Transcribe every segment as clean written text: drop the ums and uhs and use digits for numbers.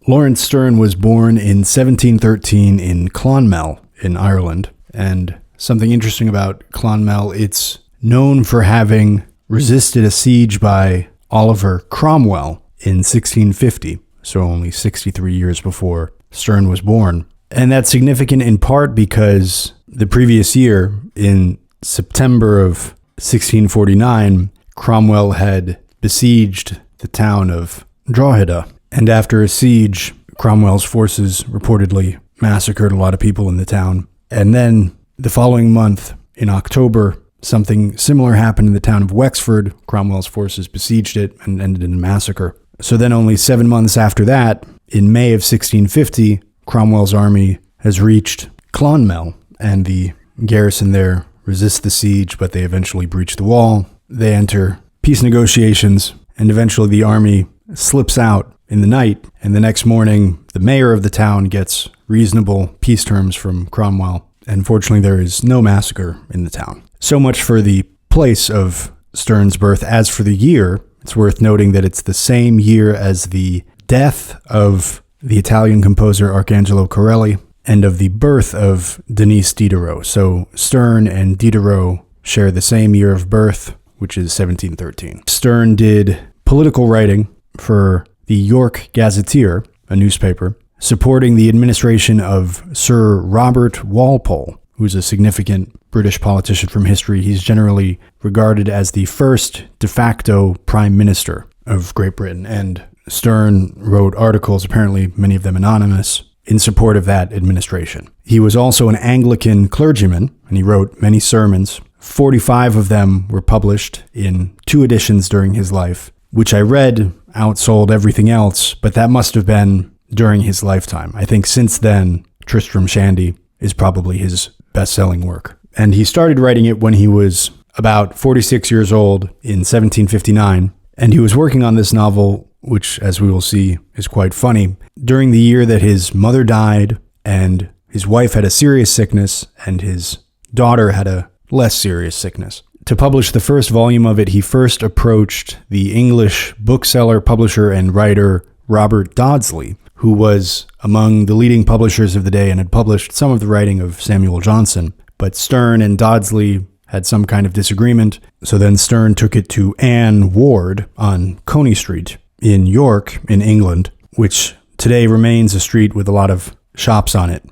Laurence Sterne was born in 1713 in Clonmel in Ireland. And something interesting about Clonmel, it's known for having resisted a siege by Oliver Cromwell in 1650, so only 63 years before Sterne was born. And that's significant in part because the previous year, in September of 1649, Cromwell had besieged the town of Drogheda. And after a siege, Cromwell's forces reportedly massacred a lot of people in the town. And then the following month, in October, something similar happened in the town of Wexford. Cromwell's forces besieged it and ended in a massacre. So then only 7 months after that, in May of 1650, Cromwell's army has reached Clonmel, and the garrison there resists the siege, but they eventually breach the wall. They enter peace negotiations, and eventually the army slips out in the night, and the next morning, the mayor of the town gets reasonable peace terms from Cromwell, and fortunately there is no massacre in the town. So much for the place of Sterne's birth. As for the year, it's worth noting that it's the same year as the death of the Italian composer Arcangelo Corelli and of the birth of Denis Diderot. So Sterne and Diderot share the same year of birth, which is 1713. Sterne did political writing for the York Gazetteer, a newspaper, supporting the administration of Sir Robert Walpole, who's a significant British politician from history. He's generally regarded as the first de facto prime minister of Great Britain, and Sterne wrote articles, apparently many of them anonymous, in support of that administration. He was also an Anglican clergyman, and he wrote many sermons. 45 of them were published in 2 editions during his life, which I read outsold everything else, but that must have been during his lifetime. I think since then, Tristram Shandy is probably his best-selling work. And he started writing it when he was about 46 years old in 1759, and he was working on this novel, which, as we will see, is quite funny, during the year that his mother died, and his wife had a serious sickness, and his daughter had a less serious sickness. To publish the first volume of it, he first approached the English bookseller, publisher, and writer Robert Dodsley, who was among the leading publishers of the day and had published some of the writing of Samuel Johnson. But Sterne and Dodsley had some kind of disagreement, so then Sterne took it to Anne Ward on Coney Street in York, in England, which today remains a street with a lot of shops on it.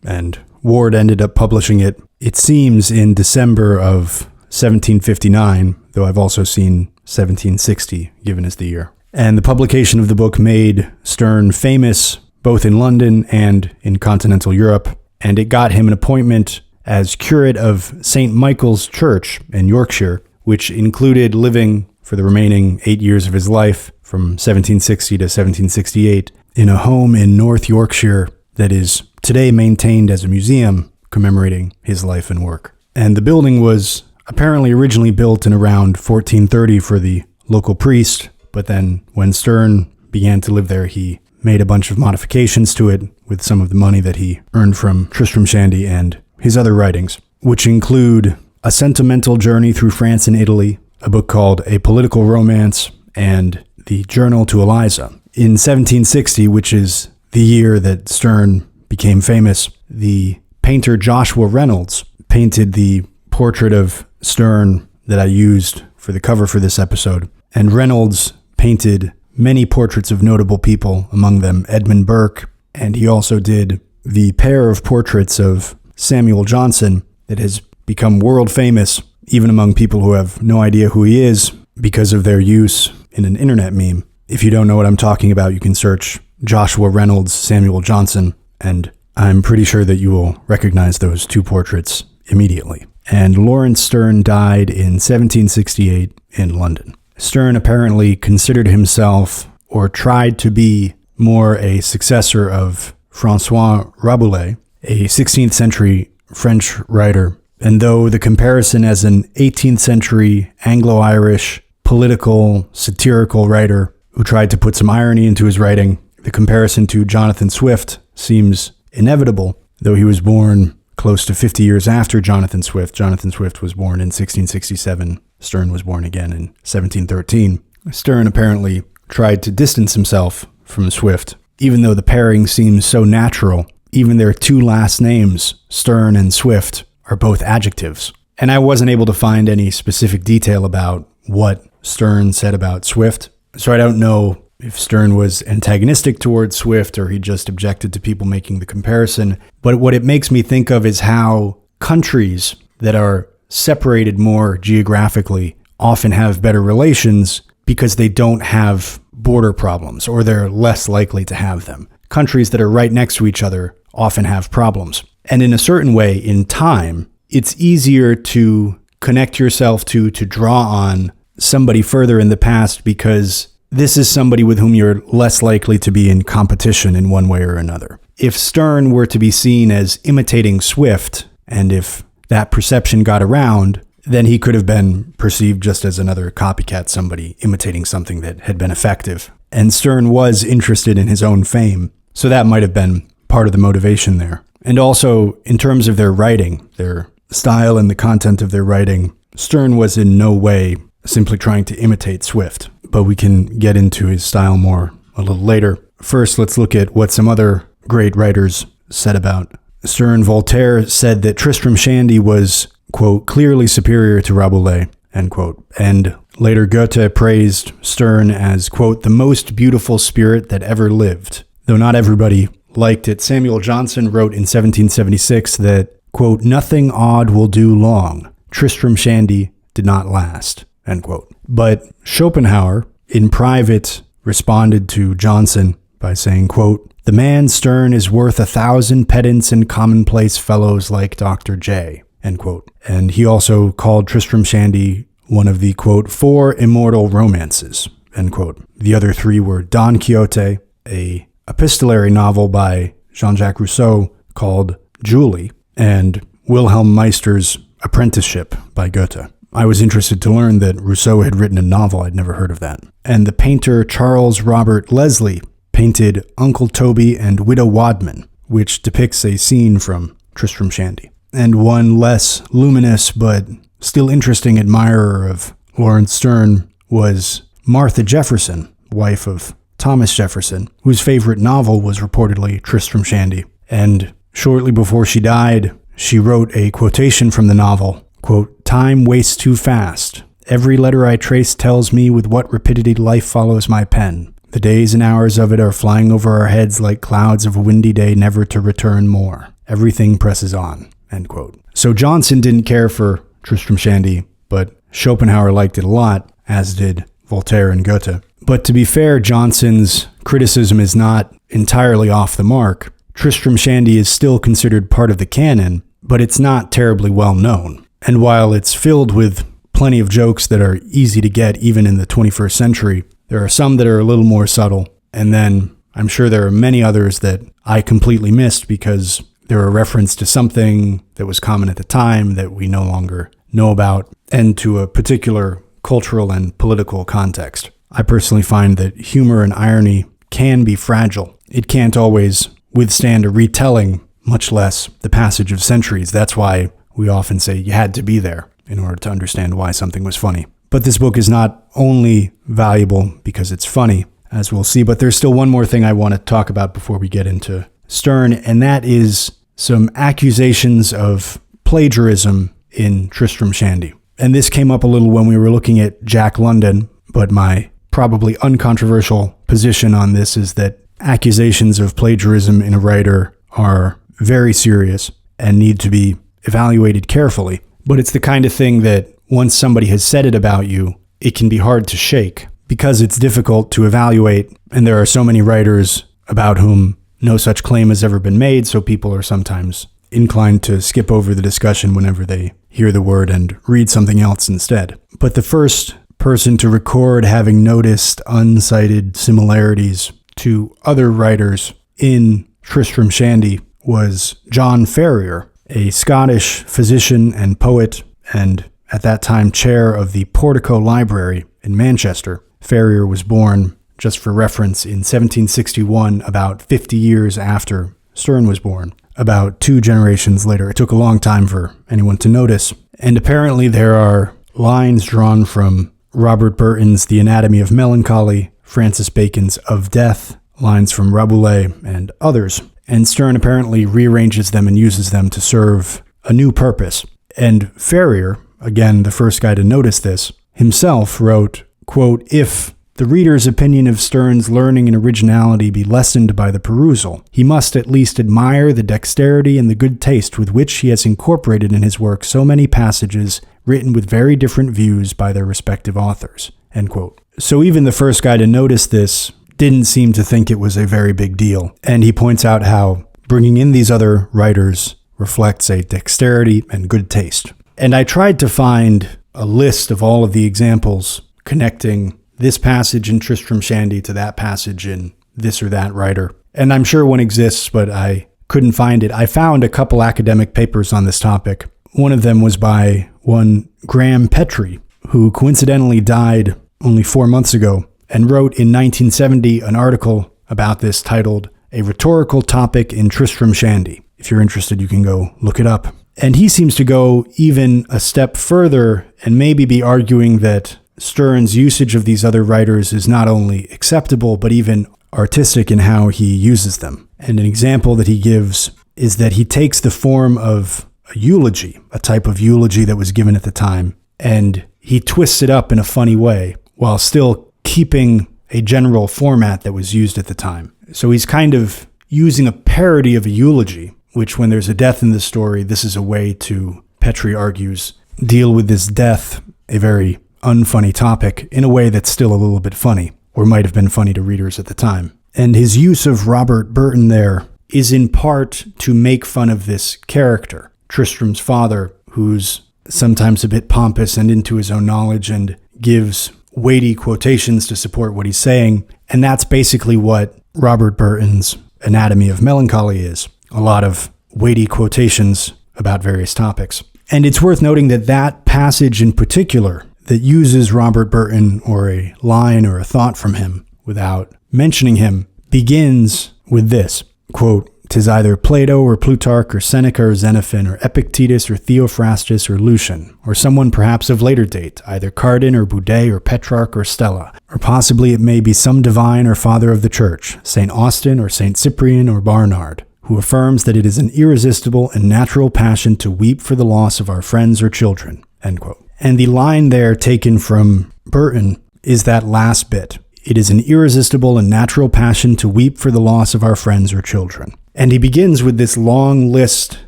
And Ward ended up publishing it, it seems, in December of 1759, though I've also seen 1760 given as the year. And the publication of the book made Sterne famous both in London and in continental Europe, and it got him an appointment as curate of St. Michael's Church in Yorkshire, which included living for the remaining 8 years of his life from 1760 to 1768 in a home in North Yorkshire that is today maintained as a museum commemorating his life and work. And the building was apparently originally built in around 1430 for the local priest, but then when Sterne began to live there, he made a bunch of modifications to it with some of the money that he earned from Tristram Shandy and his other writings, which include A Sentimental Journey Through France and Italy, a book called A Political Romance, and The Journal to Eliza. In 1760, which is the year that Sterne became famous, the painter Joshua Reynolds painted the portrait of Sterne that I used for the cover for this episode. And Reynolds painted many portraits of notable people, among them Edmund Burke, and he also did the pair of portraits of Samuel Johnson that has become world famous, even among people who have no idea who he is, because of their use in an internet meme. If you don't know what I'm talking about, you can search Joshua Reynolds, Samuel Johnson, and I'm pretty sure that you will recognize those 2 portraits immediately. And Laurence Sterne died in 1768 in London. Sterne apparently considered himself, or tried to be, more a successor of François Rabelais, a 16th century French writer. And though the comparison as an 18th century Anglo-Irish political, satirical writer who tried to put some irony into his writing, the comparison to Jonathan Swift seems inevitable, though he was born close to 50 years after Jonathan Swift. Jonathan Swift was born in 1667. Sterne was born again in 1713. Sterne apparently tried to distance himself from Swift even though the pairing seems so natural, even their two last names, Sterne and Swift, are both adjectives. And I wasn't able to find any specific detail about what Sterne said about Swift, so I don't know if Sterne was antagonistic towards Swift or he just objected to people making the comparison. But what it makes me think of is how countries that are separated more geographically often have better relations because they don't have border problems, or they're less likely to have them. Countries that are right next to each other often have problems. And in a certain way, in time, it's easier to connect yourself to draw on somebody further in the past because this is somebody with whom you're less likely to be in competition in one way or another. If Sterne were to be seen as imitating Swift, and if that perception got around, then he could have been perceived just as another copycat, somebody imitating something that had been effective. And Sterne was interested in his own fame, so that might have been part of the motivation there. And also, in terms of their writing, their style and the content of their writing, Sterne was in no way simply trying to imitate Swift, but we can get into his style more a little later. First, let's look at what some other great writers said about Sterne. Voltaire said that Tristram Shandy was, quote, clearly superior to Rabelais, end quote. And later Goethe praised Sterne as, quote, the most beautiful spirit that ever lived. Though not everybody liked it, Samuel Johnson wrote in 1776 that, quote, nothing odd will do long. Tristram Shandy did not last, end quote. But Schopenhauer, in private, responded to Johnson by saying, quote, the man Sterne is worth 1,000 pedants and commonplace fellows like Dr. J, end quote. And he also called Tristram Shandy one of the, quote, 4 immortal romances, end quote. The other 3 were Don Quixote, a epistolary novel by Jean-Jacques Rousseau called Julie, and Wilhelm Meister's Apprenticeship by Goethe. I was interested to learn that Rousseau had written a novel. I'd never heard of that. And the painter Charles Robert Leslie painted Uncle Toby and Widow Wadman, which depicts a scene from Tristram Shandy. And one less luminous but still interesting admirer of Laurence Sterne was Martha Jefferson, wife of Thomas Jefferson, whose favorite novel was reportedly Tristram Shandy. And shortly before she died, she wrote a quotation from the novel, quote, time wastes too fast. Every letter I trace tells me with what rapidity life follows my pen. The days and hours of it are flying over our heads like clouds of a windy day never to return more. Everything presses on, end quote. So Johnson didn't care for Tristram Shandy, but Schopenhauer liked it a lot, as did Voltaire and Goethe. But to be fair, Johnson's criticism is not entirely off the mark. Tristram Shandy is still considered part of the canon, but it's not terribly well known. And while it's filled with plenty of jokes that are easy to get even in the 21st century, there are some that are a little more subtle. And then I'm sure there are many others that I completely missed because they're a reference to something that was common at the time that we no longer know about, and to a particular cultural and political context. I personally find that humor and irony can be fragile. It can't always withstand a retelling, much less the passage of centuries. That's why we often say you had to be there in order to understand why something was funny. But this book is not only valuable because it's funny, as we'll see, but there's still one more thing I want to talk about before we get into Sterne, and that is some accusations of plagiarism in Tristram Shandy. And this came up a little when we were looking at Jack London, but my probably uncontroversial position on this is that accusations of plagiarism in a writer are very serious and need to be evaluated carefully. But it's the kind of thing that once somebody has said it about you, it can be hard to shake because it's difficult to evaluate, and there are so many writers about whom no such claim has ever been made, so people are sometimes inclined to skip over the discussion whenever they hear the word and read something else instead. But the first person to record having noticed uncited similarities to other writers in Tristram Shandy was John Ferrier, a Scottish physician and poet, and at that time chair of the Portico Library in Manchester. Ferrier was born, just for reference, in 1761, about 50 years after Sterne was born, about 2 generations later. It took a long time for anyone to notice. And apparently there are lines drawn from Robert Burton's The Anatomy of Melancholy, Francis Bacon's Of Death, lines from Rabelais and others. And Sterne apparently rearranges them and uses them to serve a new purpose. And Ferrier, again, the first guy to notice this, himself wrote, quote, "If the reader's opinion of Sterne's learning and originality be lessened by the perusal, he must at least admire the dexterity and the good taste with which he has incorporated in his work so many passages written with very different views by their respective authors." End quote. So even the first guy to notice this didn't seem to think it was a very big deal. And he points out how bringing in these other writers reflects a dexterity and good taste. And I tried to find a list of all of the examples connecting this passage in Tristram Shandy to that passage in this or that writer. And I'm sure one exists, but I couldn't find it. I found a couple academic papers on this topic. One of them was by one Graham Petrie, who coincidentally died only 4 months ago, and wrote in 1970 an article about this titled "A Rhetorical Topic in Tristram Shandy." If you're interested, you can go look it up. And he seems to go even a step further and maybe be arguing that Sterne's usage of these other writers is not only acceptable, but even artistic in how he uses them. And an example that he gives is that he takes the form of a eulogy, a type of eulogy that was given at the time, and he twists it up in a funny way while still keeping a general format that was used at the time. So he's kind of using a parody of a eulogy, which when there's a death in the story, this is a way to, Petrie argues, deal with this death, a very unfunny topic, in a way that's still a little bit funny, or might have been funny to readers at the time. And his use of Robert Burton there is in part to make fun of this character, Tristram's father, who's sometimes a bit pompous and into his own knowledge and gives weighty quotations to support what he's saying. And that's basically what Robert Burton's Anatomy of Melancholy is. A lot of weighty quotations about various topics. And it's worth noting that that passage in particular that uses Robert Burton or a line or a thought from him without mentioning him begins with this, quote, "'Tis either Plato or Plutarch or Seneca or Xenophon or Epictetus or Theophrastus or Lucian, or someone perhaps of later date, either Cardan or Boudet or Petrarch or Stella, or possibly it may be some divine or father of the church, St. Austin or St. Cyprian or Barnard, who affirms that it is an irresistible and natural passion to weep for the loss of our friends or children." End quote. And the line there taken from Burton is that last bit. It is an irresistible and natural passion to weep for the loss of our friends or children. And he begins with this long list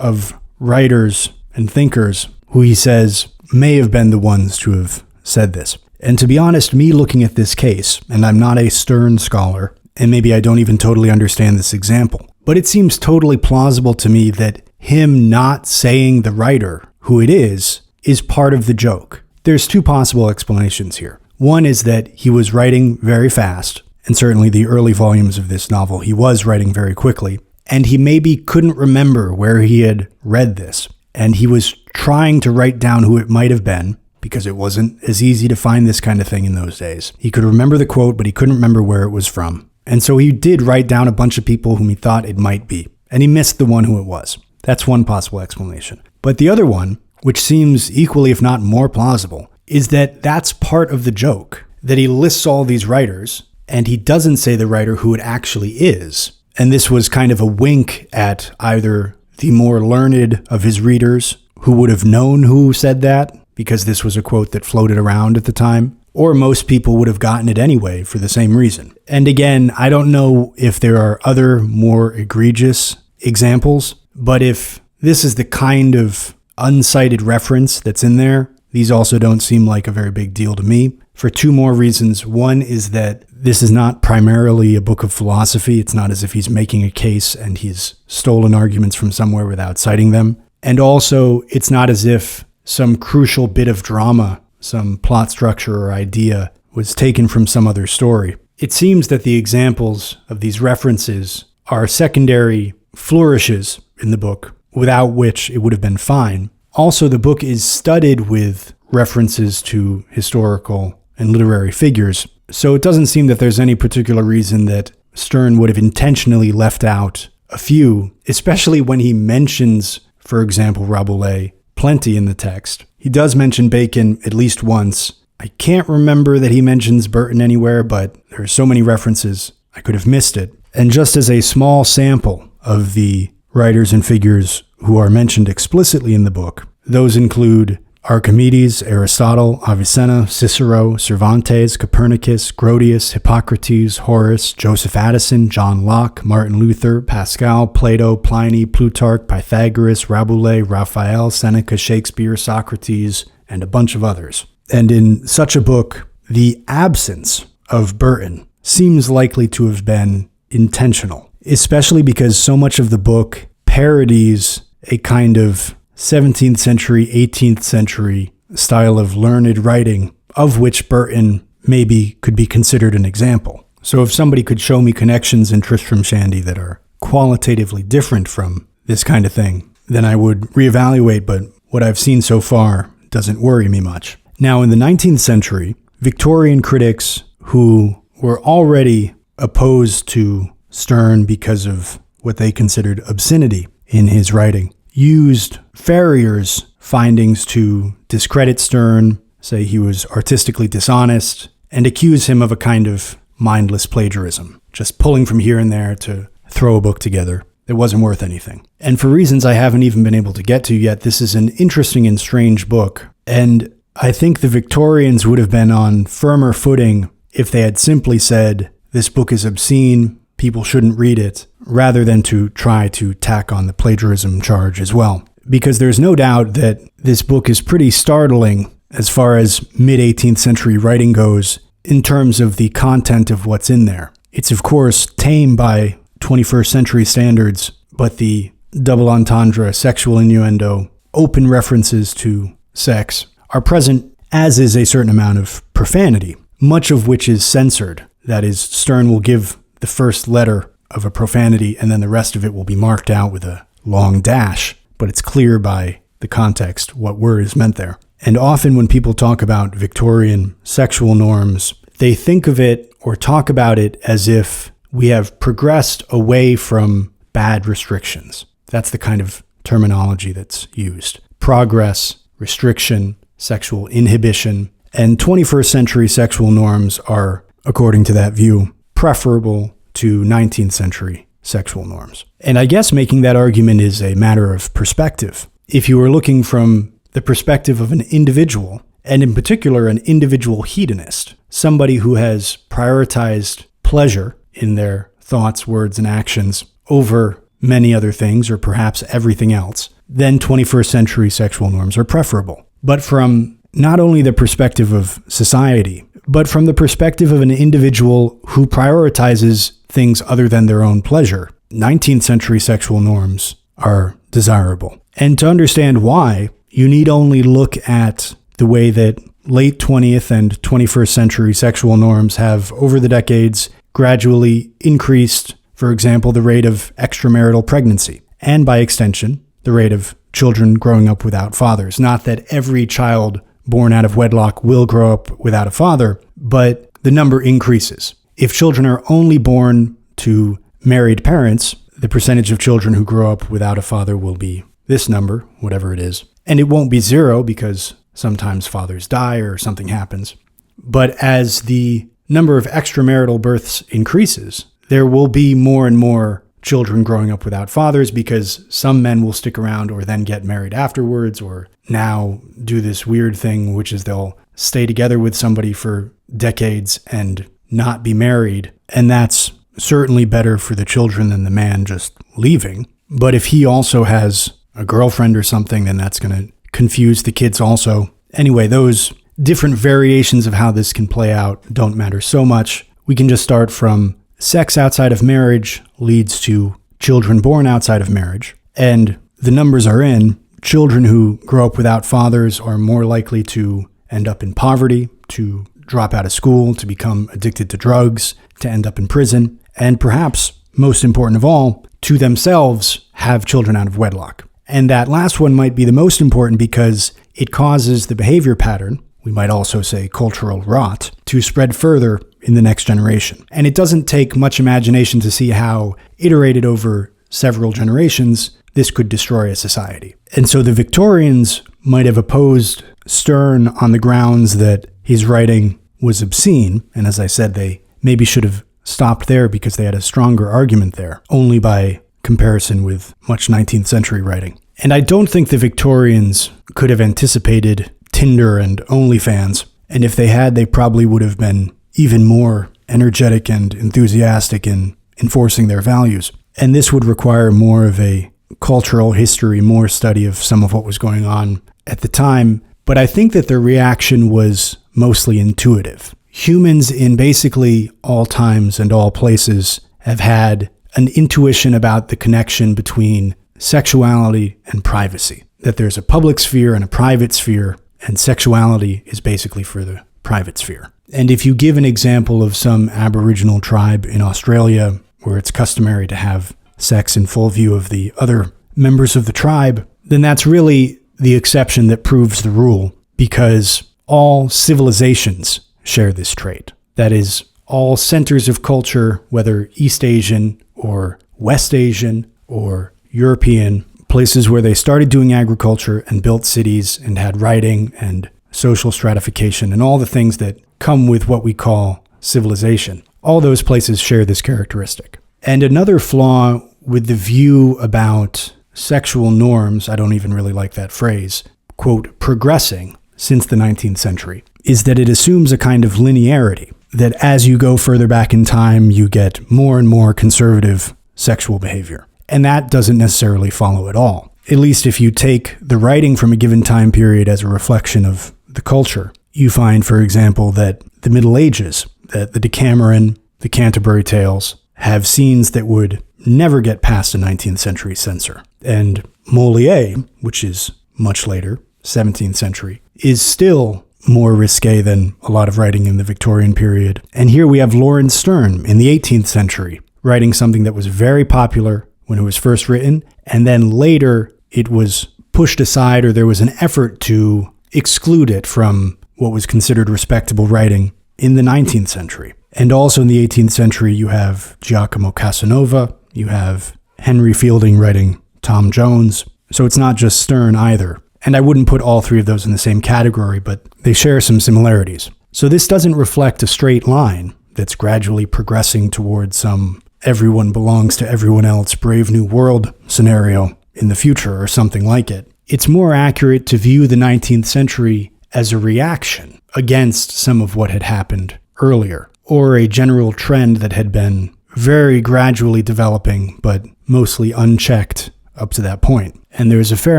of writers and thinkers who he says may have been the ones to have said this. And to be honest, me looking at this case, and I'm not a Sterne scholar, and maybe I don't even totally understand this example, but it seems totally plausible to me that him not saying the writer, who it is part of the joke. There's two possible explanations here. One is that he was writing very fast, and certainly the early volumes of this novel he was writing very quickly, and he maybe couldn't remember where he had read this, and he was trying to write down who it might have been, because it wasn't as easy to find this kind of thing in those days. He could remember the quote, but he couldn't remember where it was from. And so he did write down a bunch of people whom he thought it might be, and he missed the one who it was. That's one possible explanation. But the other one, which seems equally if not more plausible, is that that's part of the joke, that he lists all these writers, and he doesn't say the writer who it actually is. And this was kind of a wink at either the more learned of his readers, who would have known who said that, because this was a quote that floated around at the time, or most people would have gotten it anyway for the same reason. And again, I don't know if there are other more egregious examples, but if this is the kind of uncited reference that's in there, these also don't seem like a very big deal to me, for two more reasons. One is that this is not primarily a book of philosophy. It's not as if he's making a case and he's stolen arguments from somewhere without citing them. And also, it's not as if some crucial bit of drama, some plot structure or idea, was taken from some other story. It seems that the examples of these references are secondary flourishes in the book, without which it would have been fine. Also, the book is studded with references to historical and literary figures, so it doesn't seem that there's any particular reason that Sterne would have intentionally left out a few, especially when he mentions, for example, Rabelais plenty in the text. He does mention Bacon at least once. I can't remember that he mentions Burton anywhere, but there are so many references I could have missed it. And just as a small sample of the writers and figures who are mentioned explicitly in the book, those include Archimedes, Aristotle, Avicenna, Cicero, Cervantes, Copernicus, Grotius, Hippocrates, Horace, Joseph Addison, John Locke, Martin Luther, Pascal, Plato, Pliny, Plutarch, Pythagoras, Rabelais, Raphael, Seneca, Shakespeare, Socrates, and a bunch of others. And in such a book, the absence of Burton seems likely to have been intentional, especially because so much of the book parodies a kind of 17th century, 18th century style of learned writing, of which Burton maybe could be considered an example. So if somebody could show me connections in Tristram Shandy that are qualitatively different from this kind of thing, then I would reevaluate, but what I've seen so far doesn't worry me much. Now, in the 19th century, Victorian critics who were already opposed to Sterne because of what they considered obscenity in his writing used Ferrier's findings to discredit Sterne, say he was artistically dishonest, and accuse him of a kind of mindless plagiarism, just pulling from here and there to throw a book together that wasn't worth anything. And for reasons I haven't even been able to get to yet, this is an interesting and strange book, and I think the Victorians would have been on firmer footing if they had simply said, this book is obscene, people shouldn't read it, rather than to try to tack on the plagiarism charge as well. Because there's no doubt that this book is pretty startling as far as mid-18th century writing goes in terms of the content of what's in there. It's of course tame by 21st century standards, but the double entendre, sexual innuendo, open references to sex are present, as is a certain amount of profanity, much of which is censored. That is, Sterne will give the first letter of a profanity, and then the rest of it will be marked out with a long dash, but it's clear by the context what word is meant there. And often when people talk about Victorian sexual norms, they think of it or talk about it as if we have progressed away from bad restrictions. That's the kind of terminology that's used. Progress, restriction, sexual inhibition, and 21st century sexual norms are, according to that view, preferable to 19th century sexual norms. And I guess making that argument is a matter of perspective. If you are looking from the perspective of an individual, and in particular an individual hedonist, somebody who has prioritized pleasure in their thoughts, words, and actions over many other things, or perhaps everything else, then 21st century sexual norms are preferable. But from not only the perspective of society, but from the perspective of an individual who prioritizes things other than their own pleasure, 19th century sexual norms are desirable. And to understand why, you need only look at the way that late 20th and 21st century sexual norms have, over the decades, gradually increased, for example, the rate of extramarital pregnancy, and by extension, the rate of children growing up without fathers. Not that every child born out of wedlock will grow up without a father, but the number increases. If children are only born to married parents, the percentage of children who grow up without a father will be this number, whatever it is. And it won't be zero because sometimes fathers die or something happens. But as the number of extramarital births increases, there will be more and more children growing up without fathers because some men will stick around or then get married afterwards, or now do this weird thing, which is they'll stay together with somebody for decades and not be married. And that's certainly better for the children than the man just leaving. But if he also has a girlfriend or something, then that's going to confuse the kids also. Anyway, those different variations of how this can play out don't matter so much. We can just start from sex outside of marriage leads to children born outside of marriage. And the numbers are in. Children who grow up without fathers are more likely to end up in poverty, to drop out of school, to become addicted to drugs, to end up in prison, and perhaps, most important of all, to themselves have children out of wedlock. And that last one might be the most important because it causes the behavior pattern, we might also say cultural rot, to spread further in the next generation. And it doesn't take much imagination to see how, iterated over several generations, this could destroy a society. And so the Victorians might have opposed Sterne on the grounds that his writing was obscene, and as I said, they maybe should have stopped there because they had a stronger argument there, only by comparison with much 19th century writing. And I don't think the Victorians could have anticipated Tinder and OnlyFans, and if they had, they probably would have been even more energetic and enthusiastic in enforcing their values. And this would require more of a cultural history, more study of some of what was going on at the time. But I think that their reaction was mostly intuitive. Humans in basically all times and all places have had an intuition about the connection between sexuality and privacy, that there's a public sphere and a private sphere, and sexuality is basically for the private sphere. And if you give an example of some Aboriginal tribe in Australia where it's customary to have sex in full view of the other members of the tribe, then that's really the exception that proves the rule, because all civilizations share this trait. That is, all centers of culture, whether East Asian or West Asian or European, places where they started doing agriculture and built cities and had writing and social stratification and all the things that come with what we call civilization. All those places share this characteristic. And another flaw with the view about sexual norms, I don't even really like that phrase, quote, progressing since the 19th century, is that it assumes a kind of linearity, that as you go further back in time, you get more and more conservative sexual behavior. And that doesn't necessarily follow at all. At least if you take the writing from a given time period as a reflection of the culture, you find, for example, that the Middle Ages, that the Decameron, the Canterbury Tales, have scenes that would never get past a 19th century censor. And Molière, which is much later, 17th century, is still more risque than a lot of writing in the Victorian period. And here we have Laurence Sterne in the 18th century, writing something that was very popular when it was first written, and then later it was pushed aside, or there was an effort to exclude it from what was considered respectable writing in the 19th century. And also in the 18th century, you have Giacomo Casanova, you have Henry Fielding writing Tom Jones. So it's not just Sterne either. And I wouldn't put all three of those in the same category, but they share some similarities. So this doesn't reflect a straight line that's gradually progressing towards some everyone belongs to everyone else, Brave New World scenario in the future or something like it. It's more accurate to view the 19th century as a reaction against some of what had happened earlier, or a general trend that had been very gradually developing, but mostly unchecked up to that point. And there's a fair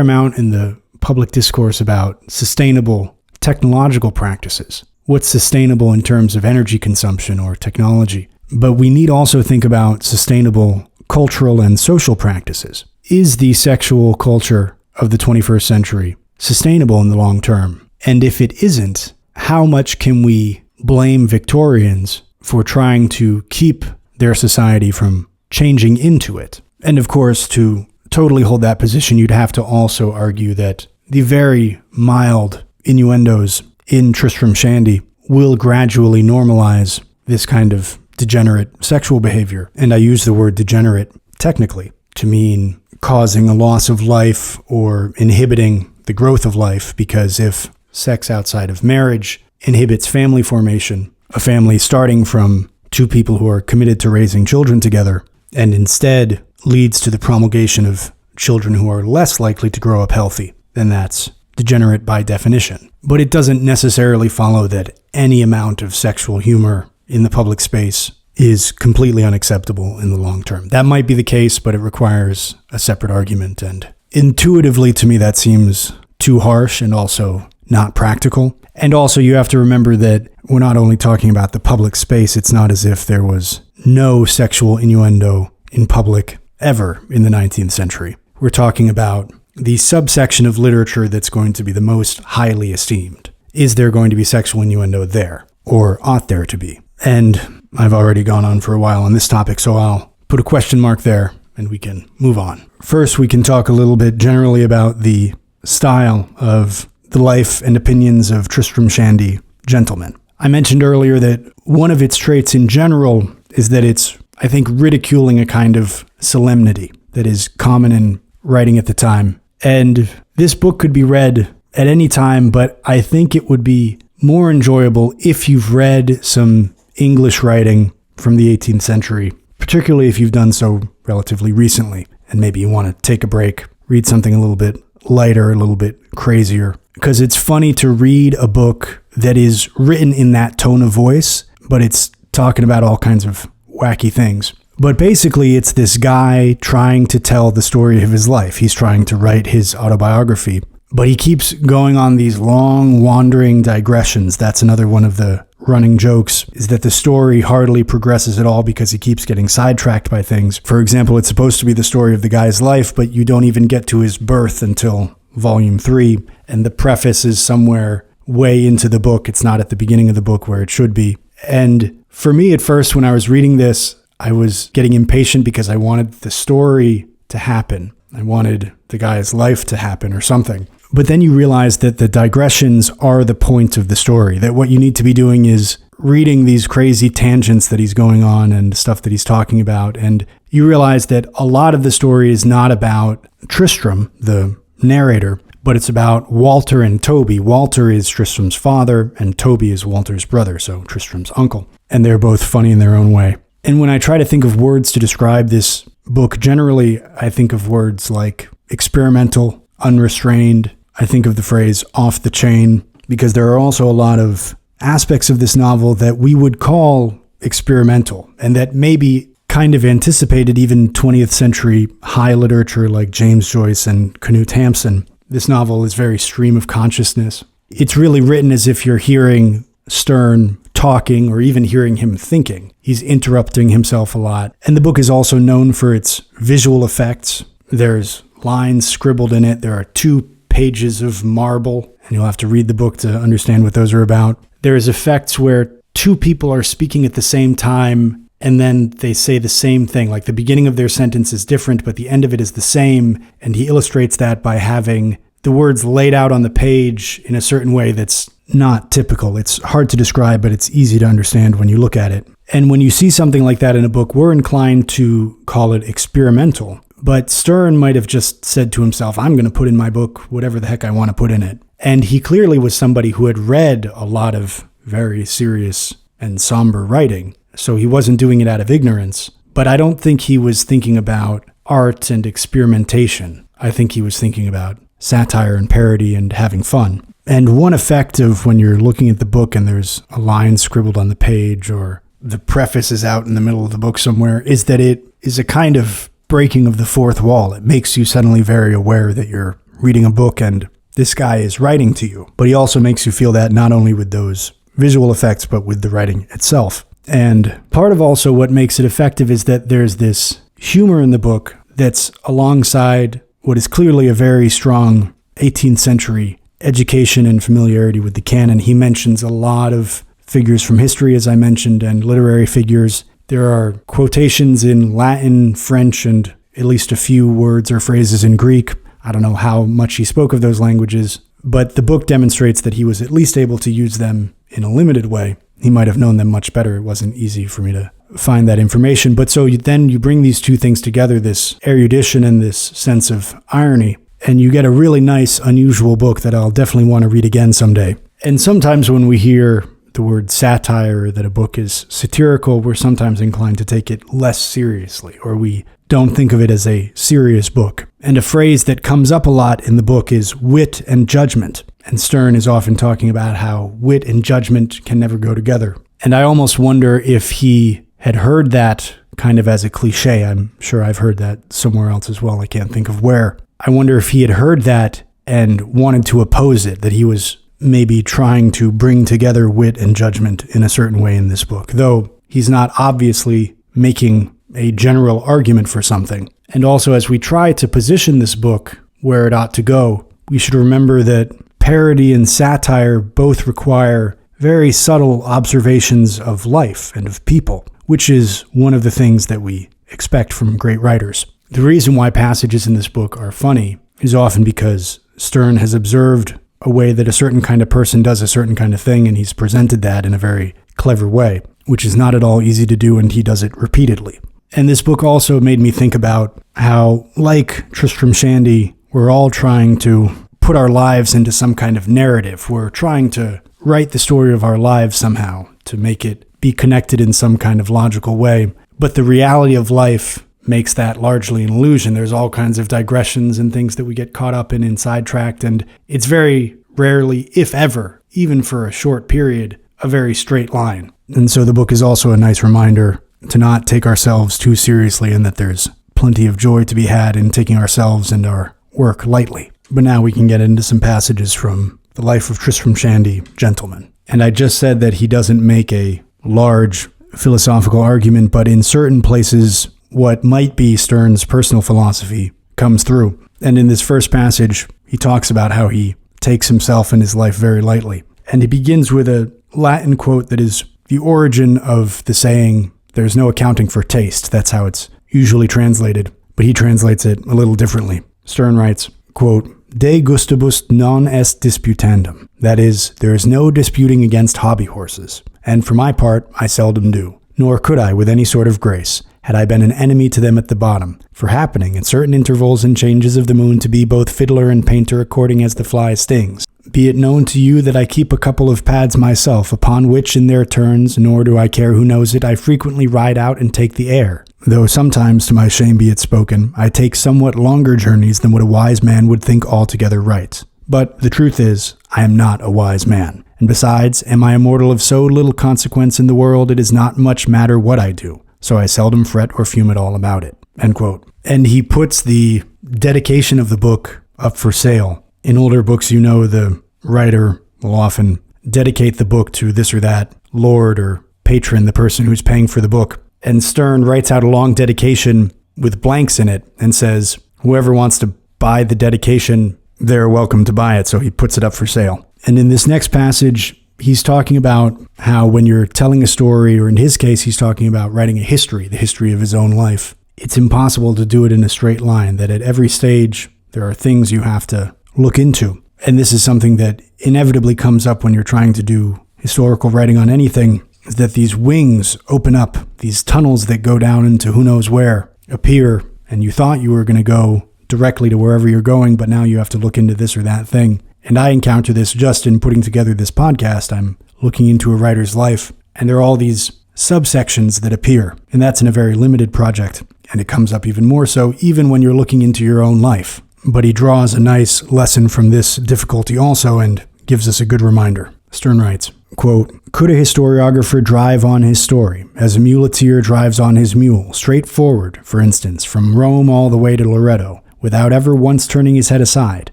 amount in the public discourse about sustainable technological practices. What's sustainable in terms of energy consumption or technology? But we need also think about sustainable cultural and social practices. Is the sexual culture of the 21st century sustainable in the long term? And if it isn't, how much can we blame Victorians for trying to keep their society from changing into it? And of course, to totally hold that position, you'd have to also argue that the very mild innuendos in Tristram Shandy will gradually normalize this kind of degenerate sexual behavior. And I use the word degenerate technically to mean causing a loss of life or inhibiting the growth of life, because if sex outside of marriage inhibits family formation, a family starting from two people who are committed to raising children together, and instead leads to the promulgation of children who are less likely to grow up healthy, then that's degenerate by definition. But it doesn't necessarily follow that any amount of sexual humor in the public space is completely unacceptable in the long term. That might be the case, but it requires a separate argument. And intuitively, to me, that seems too harsh and also not practical. And also, you have to remember that we're not only talking about the public space. It's not as if there was no sexual innuendo in public ever in the 19th century. We're talking about the subsection of literature that's going to be the most highly esteemed. Is there going to be sexual innuendo there? Or ought there to be? And I've already gone on for a while on this topic, so I'll put a question mark there and we can move on. First, we can talk a little bit generally about the style of the life and opinions of Tristram Shandy, gentleman. I mentioned earlier that one of its traits in general is that it's, I think, ridiculing a kind of solemnity that is common in writing at the time. And this book could be read at any time, but I think it would be more enjoyable if you've read some English writing from the 18th century, particularly if you've done so relatively recently, and maybe you want to take a break, read something a little bit lighter, a little bit crazier. Because it's funny to read a book that is written in that tone of voice, but it's talking about all kinds of wacky things. But basically, it's this guy trying to tell the story of his life. He's trying to write his autobiography, but he keeps going on these long, wandering digressions. That's another one of the running jokes, is that the story hardly progresses at all because he keeps getting sidetracked by things. For example, it's supposed to be the story of the guy's life, but you don't even get to his birth until volume 3, and the preface is somewhere way into the book. It's not at the beginning of the book where it should be. And for me, at first, when I was reading this, I was getting impatient because I wanted the story to happen. I wanted the guy's life to happen or something. But then you realize that the digressions are the point of the story, that what you need to be doing is reading these crazy tangents that he's going on and stuff that he's talking about. And you realize that a lot of the story is not about Tristram, the narrator, but it's about Walter and Toby. Walter is Tristram's father, and Toby is Walter's brother, so Tristram's uncle. And they're both funny in their own way. And when I try to think of words to describe this book, generally I think of words like experimental, unrestrained. I think of the phrase off the chain, because there are also a lot of aspects of this novel that we would call experimental, and that maybe kind of anticipated even 20th century high literature like James Joyce and Knut Hamsun. This novel is very stream of consciousness. It's really written as if you're hearing Sterne talking or even hearing him thinking. He's interrupting himself a lot. And the book is also known for its visual effects. There's lines scribbled in it. There are 2 pages of marble, and you'll have to read the book to understand what those are about. There's effects where 2 people are speaking at the same time, and then they say the same thing. Like the beginning of their sentence is different, but the end of it is the same. And he illustrates that by having the words laid out on the page in a certain way that's not typical. It's hard to describe, but it's easy to understand when you look at it. And when you see something like that in a book, we're inclined to call it experimental. But Sterne might have just said to himself, I'm going to put in my book whatever the heck I want to put in it. And he clearly was somebody who had read a lot of very serious and somber writing. So he wasn't doing it out of ignorance. But I don't think he was thinking about art and experimentation. I think he was thinking about satire and parody and having fun. And one effect of when you're looking at the book and there's a line scribbled on the page or the preface is out in the middle of the book somewhere is that it is a kind of breaking of the fourth wall. It makes you suddenly very aware that you're reading a book and this guy is writing to you. But he also makes you feel that not only with those visual effects, but with the writing itself. And part of also what makes it effective is that there's this humor in the book that's alongside what is clearly a very strong 18th century education and familiarity with the canon. He mentions a lot of figures from history, as I mentioned, and literary figures. There are quotations in Latin, French, and at least a few words or phrases in Greek. I don't know how much he spoke of those languages, but the book demonstrates that he was at least able to use them in a limited way. He might have known them much better. It wasn't easy for me to find that information. But so then you bring these 2 things together, this erudition and this sense of irony, and you get a really nice, unusual book that I'll definitely want to read again someday. And sometimes when we hear the word satire, or that a book is satirical, we're sometimes inclined to take it less seriously, or we don't think of it as a serious book. And a phrase that comes up a lot in the book is wit and judgment. And Sterne is often talking about how wit and judgment can never go together. And I almost wonder if he had heard that kind of as a cliche. I'm sure I've heard that somewhere else as well. I can't think of where. I wonder if he had heard that and wanted to oppose it, that he was maybe trying to bring together wit and judgment in a certain way in this book, though he's not obviously making a general argument for something. And also, as we try to position this book where it ought to go, we should remember that parody and satire both require very subtle observations of life and of people, which is one of the things that we expect from great writers. The reason why passages in this book are funny is often because Sterne has observed a way that a certain kind of person does a certain kind of thing, and he's presented that in a very clever way, which is not at all easy to do, and he does it repeatedly. And this book also made me think about how, like Tristram Shandy, we're all trying to put our lives into some kind of narrative. We're trying to write the story of our lives somehow, to make it be connected in some kind of logical way. But the reality of life makes that largely an illusion. There's all kinds of digressions and things that we get caught up in and sidetracked, and it's very rarely, if ever, even for a short period, a very straight line. And so the book is also a nice reminder to not take ourselves too seriously, and that there's plenty of joy to be had in taking ourselves and our work lightly. But now we can get into some passages from the life of Tristram Shandy, gentleman. And I just said that he doesn't make a large philosophical argument, but in certain places, what might be Sterne's personal philosophy comes through. And in this first passage, he talks about how he takes himself and his life very lightly. And he begins with a Latin quote that is the origin of the saying, "There's no accounting for taste." That's how it's usually translated, but he translates it a little differently. Sterne writes, quote, "De gustibus non est disputandum." That is, there is no disputing against hobby horses. And for my part, I seldom do. Nor could I with any sort of grace, had I been an enemy to them at the bottom, for happening at certain intervals and changes of the moon to be both fiddler and painter according as the fly stings. Be it known to you that I keep a couple of pads myself, upon which in their turns, nor do I care who knows it, I frequently ride out and take the air. Though sometimes, to my shame be it spoken, I take somewhat longer journeys than what a wise man would think altogether right. But the truth is, I am not a wise man. And besides, am I a mortal of so little consequence in the world, it is not much matter what I do. So I seldom fret or fume at all about it. End quote. And he puts the dedication of the book up for sale. In older books, the writer will often dedicate the book to this or that lord or patron, the person who's paying for the book. And Sterne writes out a long dedication with blanks in it and says, whoever wants to buy the dedication, they're welcome to buy it. So he puts it up for sale. And in this next passage, he's talking about how when you're telling a story, or in his case, he's talking about writing a history, the history of his own life, it's impossible to do it in a straight line, that at every stage, there are things you have to look into. And this is something that inevitably comes up when you're trying to do historical writing on anything, is that these wings open up, these tunnels that go down into who knows where appear, and you thought you were going to go directly to wherever you're going, but now you have to look into this or that thing. And I encounter this just in putting together this podcast. I'm looking into a writer's life, and there are all these subsections that appear, and that's in a very limited project. And it comes up even more so even when you're looking into your own life. But he draws a nice lesson from this difficulty also and gives us a good reminder. Sterne writes, quote, "Could a historiographer drive on his story, as a muleteer drives on his mule, straight forward, for instance, from Rome all the way to Loretto, without ever once turning his head aside,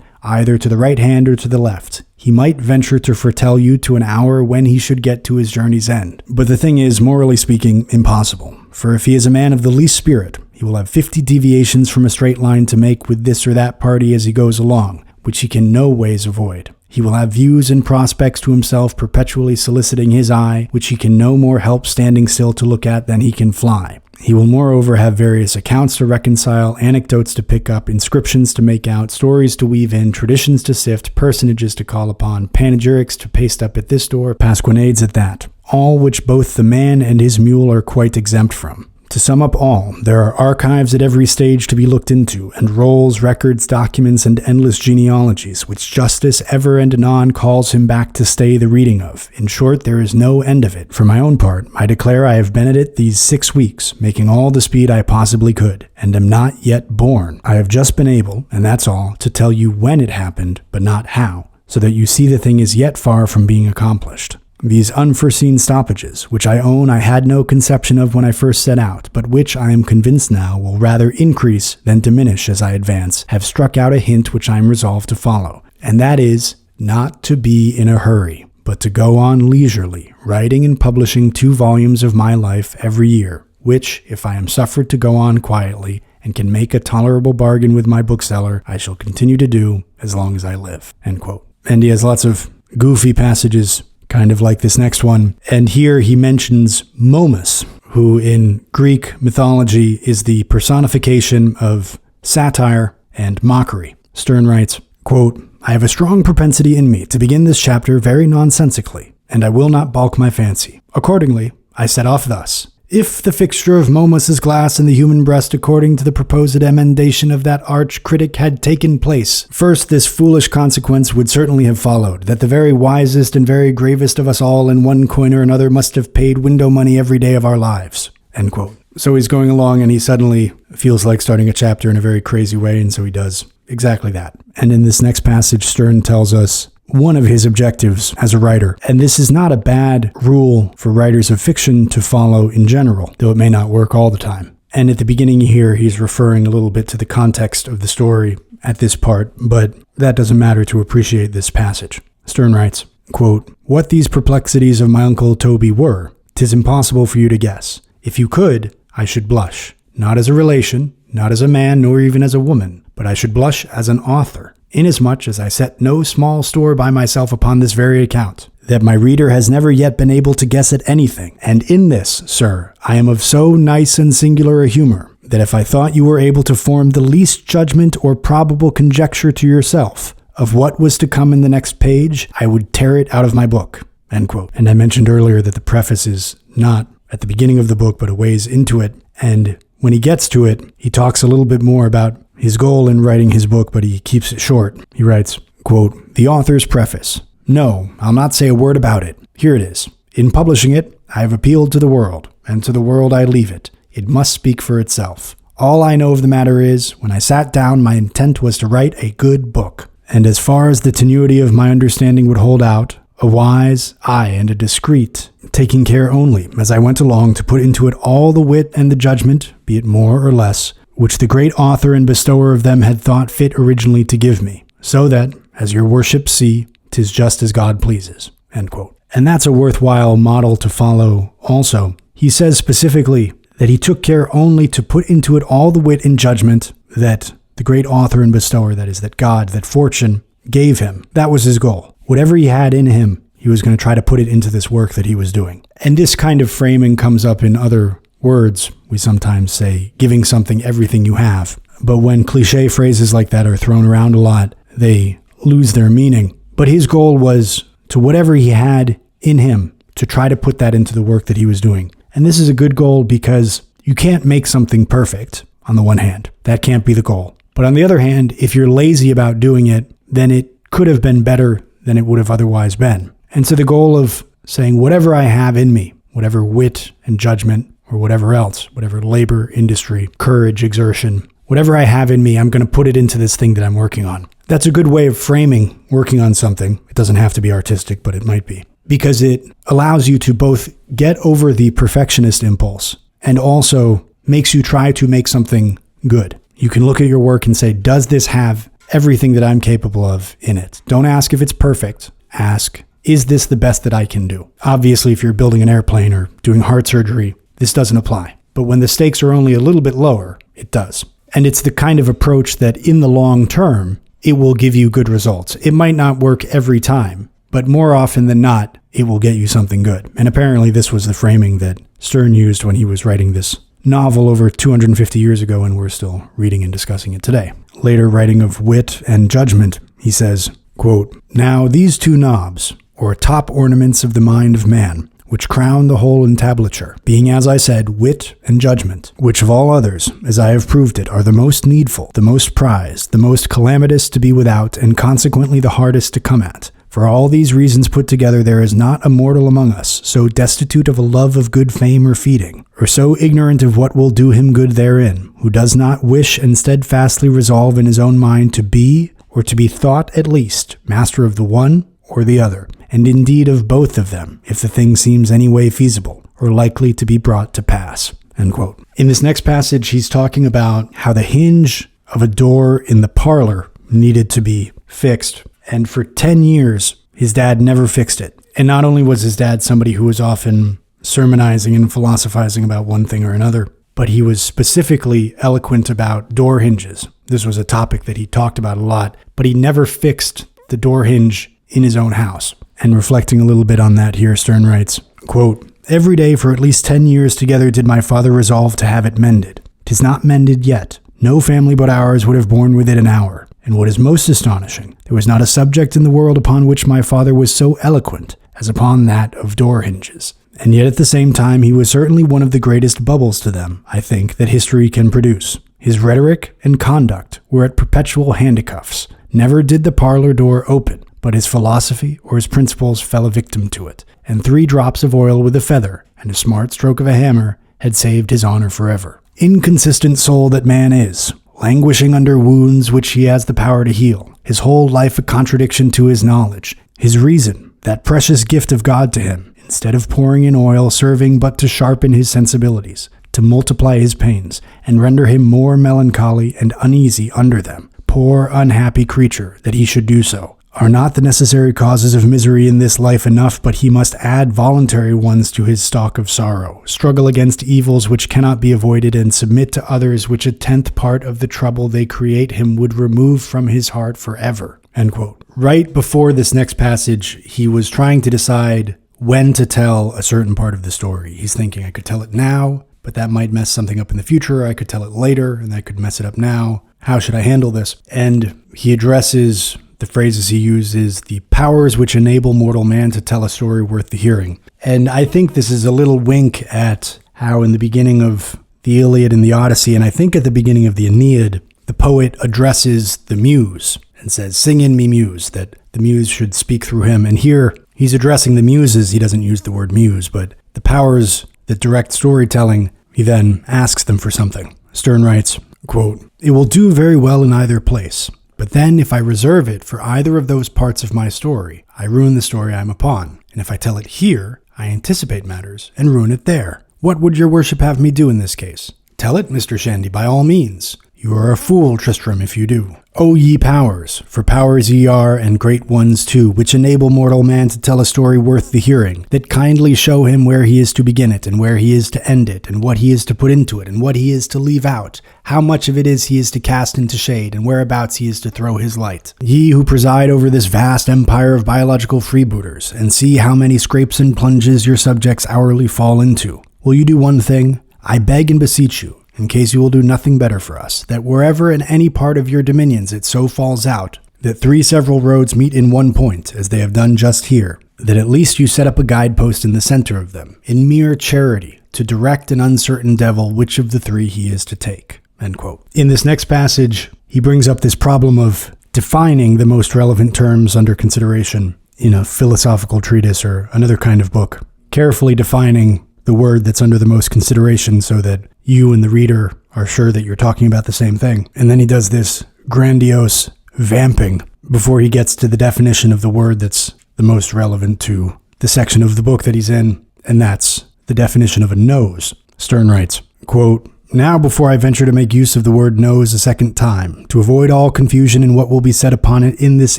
either to the right hand or to the left, he might venture to foretell you to an hour when he should get to his journey's end. But the thing is, morally speaking, impossible. For if he is a man of the least spirit, he will have 50 deviations from a straight line to make with this or that party as he goes along, which he can no ways avoid. He will have views and prospects to himself perpetually soliciting his eye, which he can no more help standing still to look at than he can fly. He will moreover have various accounts to reconcile, anecdotes to pick up, inscriptions to make out, stories to weave in, traditions to sift, personages to call upon, panegyrics to paste up at this door, pasquinades at that, all which both the man and his mule are quite exempt from. To sum up all, there are archives at every stage to be looked into, and rolls, records, documents, and endless genealogies, which justice ever and anon calls him back to stay the reading of. In short, there is no end of it. For my own part, I declare I have been at it these 6 weeks, making all the speed I possibly could, and am not yet born. I have just been able, and that's all, to tell you when it happened, but not how, so that you see the thing is yet far from being accomplished. These unforeseen stoppages, which I own I had no conception of when I first set out, but which I am convinced now will rather increase than diminish as I advance, have struck out a hint which I am resolved to follow, and that is, not to be in a hurry, but to go on leisurely, writing and publishing 2 volumes of my life every year, which, if I am suffered to go on quietly, and can make a tolerable bargain with my bookseller, I shall continue to do as long as I live." End quote. And he has lots of goofy passages, kind of like this next one. And here he mentions Momus, who in Greek mythology is the personification of satire and mockery. Sterne writes, quote, "I have a strong propensity in me to begin this chapter very nonsensically, and I will not balk my fancy. Accordingly, I set off thus. If the fixture of Momus's glass in the human breast according to the proposed emendation of that arch critic had taken place, first this foolish consequence would certainly have followed, that the very wisest and very gravest of us all in one coin or another must have paid window money every day of our lives." End quote. So he's going along and he suddenly feels like starting a chapter in a very crazy way, and so he does exactly that. And in this next passage, Sterne tells us one of his objectives as a writer. And this is not a bad rule for writers of fiction to follow in general, though it may not work all the time. And at the beginning here, he's referring a little bit to the context of the story at this part, but that doesn't matter to appreciate this passage. Sterne writes, quote, "What these perplexities of my uncle Toby were, 'tis impossible for you to guess. If you could, I should blush, not as a relation, not as a man, nor even as a woman, but I should blush as an author, inasmuch as I set no small store by myself upon this very account, that my reader has never yet been able to guess at anything, and in this, sir, I am of so nice and singular a humor, that if I thought you were able to form the least judgment or probable conjecture to yourself of what was to come in the next page, I would tear it out of my book." End quote. And I mentioned earlier that the preface is not at the beginning of the book, but a ways into it, and when he gets to it, he talks a little bit more about his goal in writing his book, but he keeps it short. He writes, quote, "The author's preface. No, I'll not say a word about it. Here it is. In publishing it, I have appealed to the world, and to the world I leave it. It must speak for itself. All I know of the matter is, when I sat down, my intent was to write a good book. And as far as the tenuity of my understanding would hold out, a wise, aye, and a discreet, taking care only, as I went along, to put into it all the wit and the judgment, be it more or less, which the great author and bestower of them had thought fit originally to give me, so that, as your worships see, 'tis just as God pleases." End quote. And that's a worthwhile model to follow also. He says specifically that he took care only to put into it all the wit and judgment that the great author and bestower, that is, that God, that fortune, gave him. That was his goal. Whatever he had in him, he was going to try to put it into this work that he was doing. And this kind of framing comes up in other words. We sometimes say, giving something everything you have. But when cliche phrases like that are thrown around a lot, they lose their meaning. But his goal was to whatever he had in him, to try to put that into the work that he was doing. And this is a good goal because you can't make something perfect, on the one hand. That can't be the goal. But on the other hand, if you're lazy about doing it, then it could have been better than it would have otherwise been. And so the goal of saying whatever I have in me, whatever wit and judgment or whatever else, whatever labor, industry, courage, exertion, whatever I have in me, I'm going to put it into this thing that I'm working on. That's a good way of framing working on something. It doesn't have to be artistic, but it might be. Because it allows you to both get over the perfectionist impulse and also makes you try to make something good. You can look at your work and say, does this have everything that I'm capable of in it? Don't ask if it's perfect. Ask, is this the best that I can do? Obviously, if you're building an airplane or doing heart surgery, this doesn't apply. But when the stakes are only a little bit lower, it does. And it's the kind of approach that in the long term, it will give you good results. It might not work every time, but more often than not, it will get you something good. And apparently this was the framing that Sterne used when he was writing this novel over 250 years ago, and we're still reading and discussing it today. Later writing of Wit and Judgment, he says, quote, "Now these two knobs, or top ornaments of the mind of man, which crown the whole entablature, being, as I said, wit and judgment, which of all others, as I have proved it, are the most needful, the most prized, the most calamitous to be without, and consequently the hardest to come at. For all these reasons put together, there is not a mortal among us so destitute of a love of good fame or feeding, or so ignorant of what will do him good therein, who does not wish and steadfastly resolve in his own mind to be, or to be thought at least, master of the one or the other, and indeed of both of them, if the thing seems any way feasible, or likely to be brought to pass." End quote. In this next passage, he's talking about how the hinge of a door in the parlor needed to be fixed. And for 10 years, his dad never fixed it. And not only was his dad somebody who was often sermonizing and philosophizing about one thing or another, but he was specifically eloquent about door hinges. This was a topic that he talked about a lot, but he never fixed the door hinge in his own house. And reflecting a little bit on that here, Sterne writes, quote, "Every day for at least 10 years together did my father resolve to have it mended. 'Tis not mended yet. No family but ours would have borne with it an hour. And what is most astonishing, there was not a subject in the world upon which my father was so eloquent as upon that of door hinges." And yet at the same time, he was certainly one of the greatest bubbles to them, I think, that history can produce. His rhetoric and conduct were at perpetual handcuffs. Never did the parlor door open, but his philosophy or his principles fell a victim to it, and 3 drops of oil with a feather and a smart stroke of a hammer had saved his honor forever. Inconsistent soul that man is, languishing under wounds which he has the power to heal, his whole life a contradiction to his knowledge, his reason, that precious gift of God to him, instead of pouring in oil, serving but to sharpen his sensibilities, to multiply his pains, and render him more melancholy and uneasy under them. Poor unhappy creature, that he should do so. Are not the necessary causes of misery in this life enough, but he must add voluntary ones to his stock of sorrow, struggle against evils which cannot be avoided, and submit to others which a 10th part of the trouble they create him would remove from his heart forever." End quote. Right before this next passage, he was trying to decide when to tell a certain part of the story. He's thinking, I could tell it now, but that might mess something up in the future. I could tell it later, and that could mess it up now. How should I handle this? And he addresses, the phrases he uses, the powers which enable mortal man to tell a story worth the hearing. And I think this is a little wink at how in the beginning of the Iliad and the Odyssey, and I think at the beginning of the Aeneid, the poet addresses the muse and says, "Sing in me, muse," that the muse should speak through him. And here he's addressing the muses. He doesn't use the word muse, but the powers that direct storytelling. He then asks them for something. Sterne writes, quote, "It will do very well in either place. But then if I reserve it for either of those parts of my story, I ruin the story I am upon. And if I tell it here, I anticipate matters and ruin it there. What would your worship have me do in this case? Tell it, Mr. Shandy, by all means. You are a fool, Tristram, if you do. O ye powers, for powers ye are, and great ones too, which enable mortal man to tell a story worth the hearing, that kindly show him where he is to begin it, and where he is to end it, and what he is to put into it, and what he is to leave out, how much of it is he is to cast into shade, and whereabouts he is to throw his light. Ye who preside over this vast empire of biological freebooters, and see how many scrapes and plunges your subjects hourly fall into. Will you do one thing? I beg and beseech you, in case you will do nothing better for us, that wherever in any part of your dominions it so falls out, that 3 several roads meet in one point, as they have done just here, that at least you set up a guidepost in the center of them, in mere charity, to direct an uncertain devil which of the 3 he is to take." End quote. In this next passage, he brings up this problem of defining the most relevant terms under consideration in a philosophical treatise or another kind of book, carefully defining the word that's under the most consideration so that you and the reader are sure that you're talking about the same thing. And then he does this grandiose vamping before he gets to the definition of the word that's the most relevant to the section of the book that he's in, and that's the definition of a nose. Sterne writes, quote, "Now before I venture to make use of the word nose a second time, to avoid all confusion in what will be said upon it in this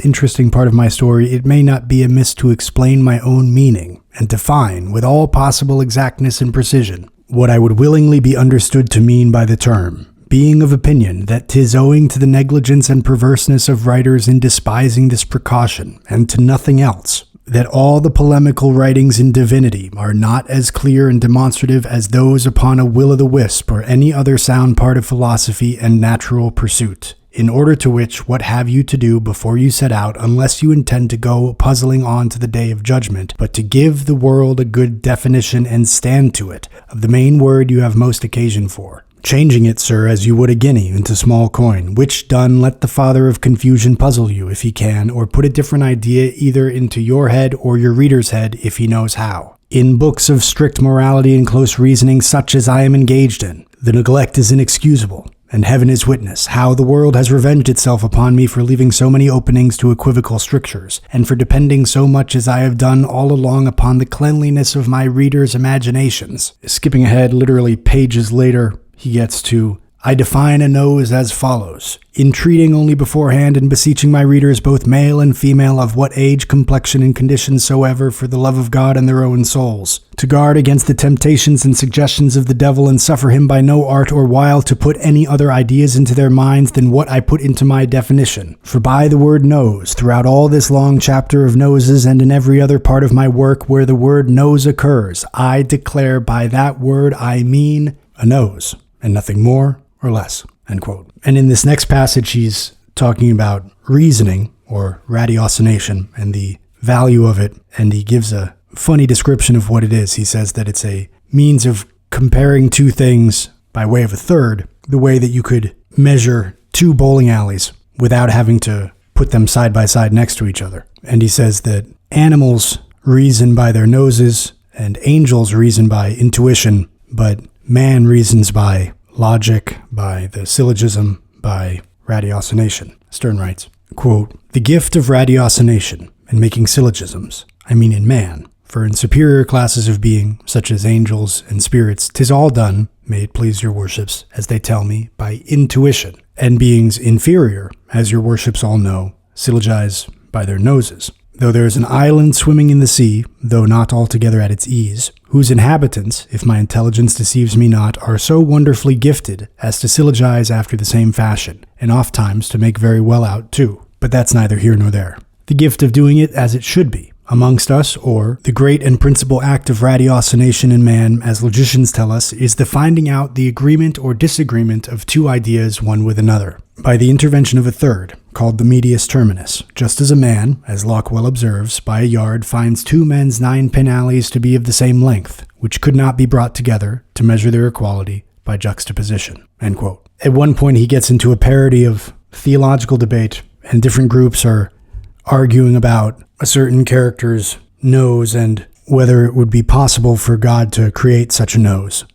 interesting part of my story, it may not be amiss to explain my own meaning, and define, with all possible exactness and precision, what I would willingly be understood to mean by the term, being of opinion that 'tis owing to the negligence and perverseness of writers in despising this precaution, and to nothing else, that all the polemical writings in divinity are not as clear and demonstrative as those upon a will-o'-the-wisp or any other sound part of philosophy and natural pursuit. In order to which, what have you to do before you set out, unless you intend to go puzzling on to the day of judgment, but to give the world a good definition and stand to it, of the main word you have most occasion for, changing it, sir, as you would a guinea into small coin, which done, let the father of confusion puzzle you, if he can, or put a different idea either into your head or your reader's head, if he knows how. In books of strict morality and close reasoning, such as I am engaged in, the neglect is inexcusable. And heaven is witness, how the world has revenged itself upon me for leaving so many openings to equivocal strictures, and for depending so much as I have done all along upon the cleanliness of my readers' imaginations. Skipping ahead, literally pages later, he gets to, I define a nose as follows, entreating only beforehand and beseeching my readers, both male and female, of what age, complexion, and condition soever, for the love of God and their own souls, to guard against the temptations and suggestions of the devil, and suffer him by no art or wile to put any other ideas into their minds than what I put into my definition. For by the word nose, throughout all this long chapter of noses, and in every other part of my work where the word nose occurs, I declare by that word I mean a nose, and nothing more or less." End quote. And in this next passage, he's talking about reasoning or ratiocination and the value of it. And he gives a funny description of what it is. He says that it's a means of comparing two things by way of a third, the way that you could measure two bowling alleys without having to put them side by side next to each other. And he says that animals reason by their noses and angels reason by intuition, but man reasons by logic, by the syllogism, by ratiocination. Sterne writes, quote, "The gift of ratiocination and making syllogisms, I mean in man, for in superior classes of being, such as angels and spirits, 'tis all done, may it please your worships, as they tell me, by intuition, and beings inferior, as your worships all know, syllogize by their noses. Though there is an island swimming in the sea, though not altogether at its ease, whose inhabitants, if my intelligence deceives me not, are so wonderfully gifted as to syllogize after the same fashion, and oft times to make very well out too. But that's neither here nor there. The gift of doing it as it should be amongst us, or the great and principal act of ratiocination in man, as logicians tell us, is the finding out the agreement or disagreement of two ideas one with another, by the intervention of a third, called the medius terminus, just as a man, as Locke well observes, by a yard finds two men's 9-pin alleys to be of the same length, which could not be brought together to measure their equality by juxtaposition." End quote. At one point he gets into a parody of theological debate, and different groups are arguing about a certain character's nose and whether it would be possible for God to create such a nose.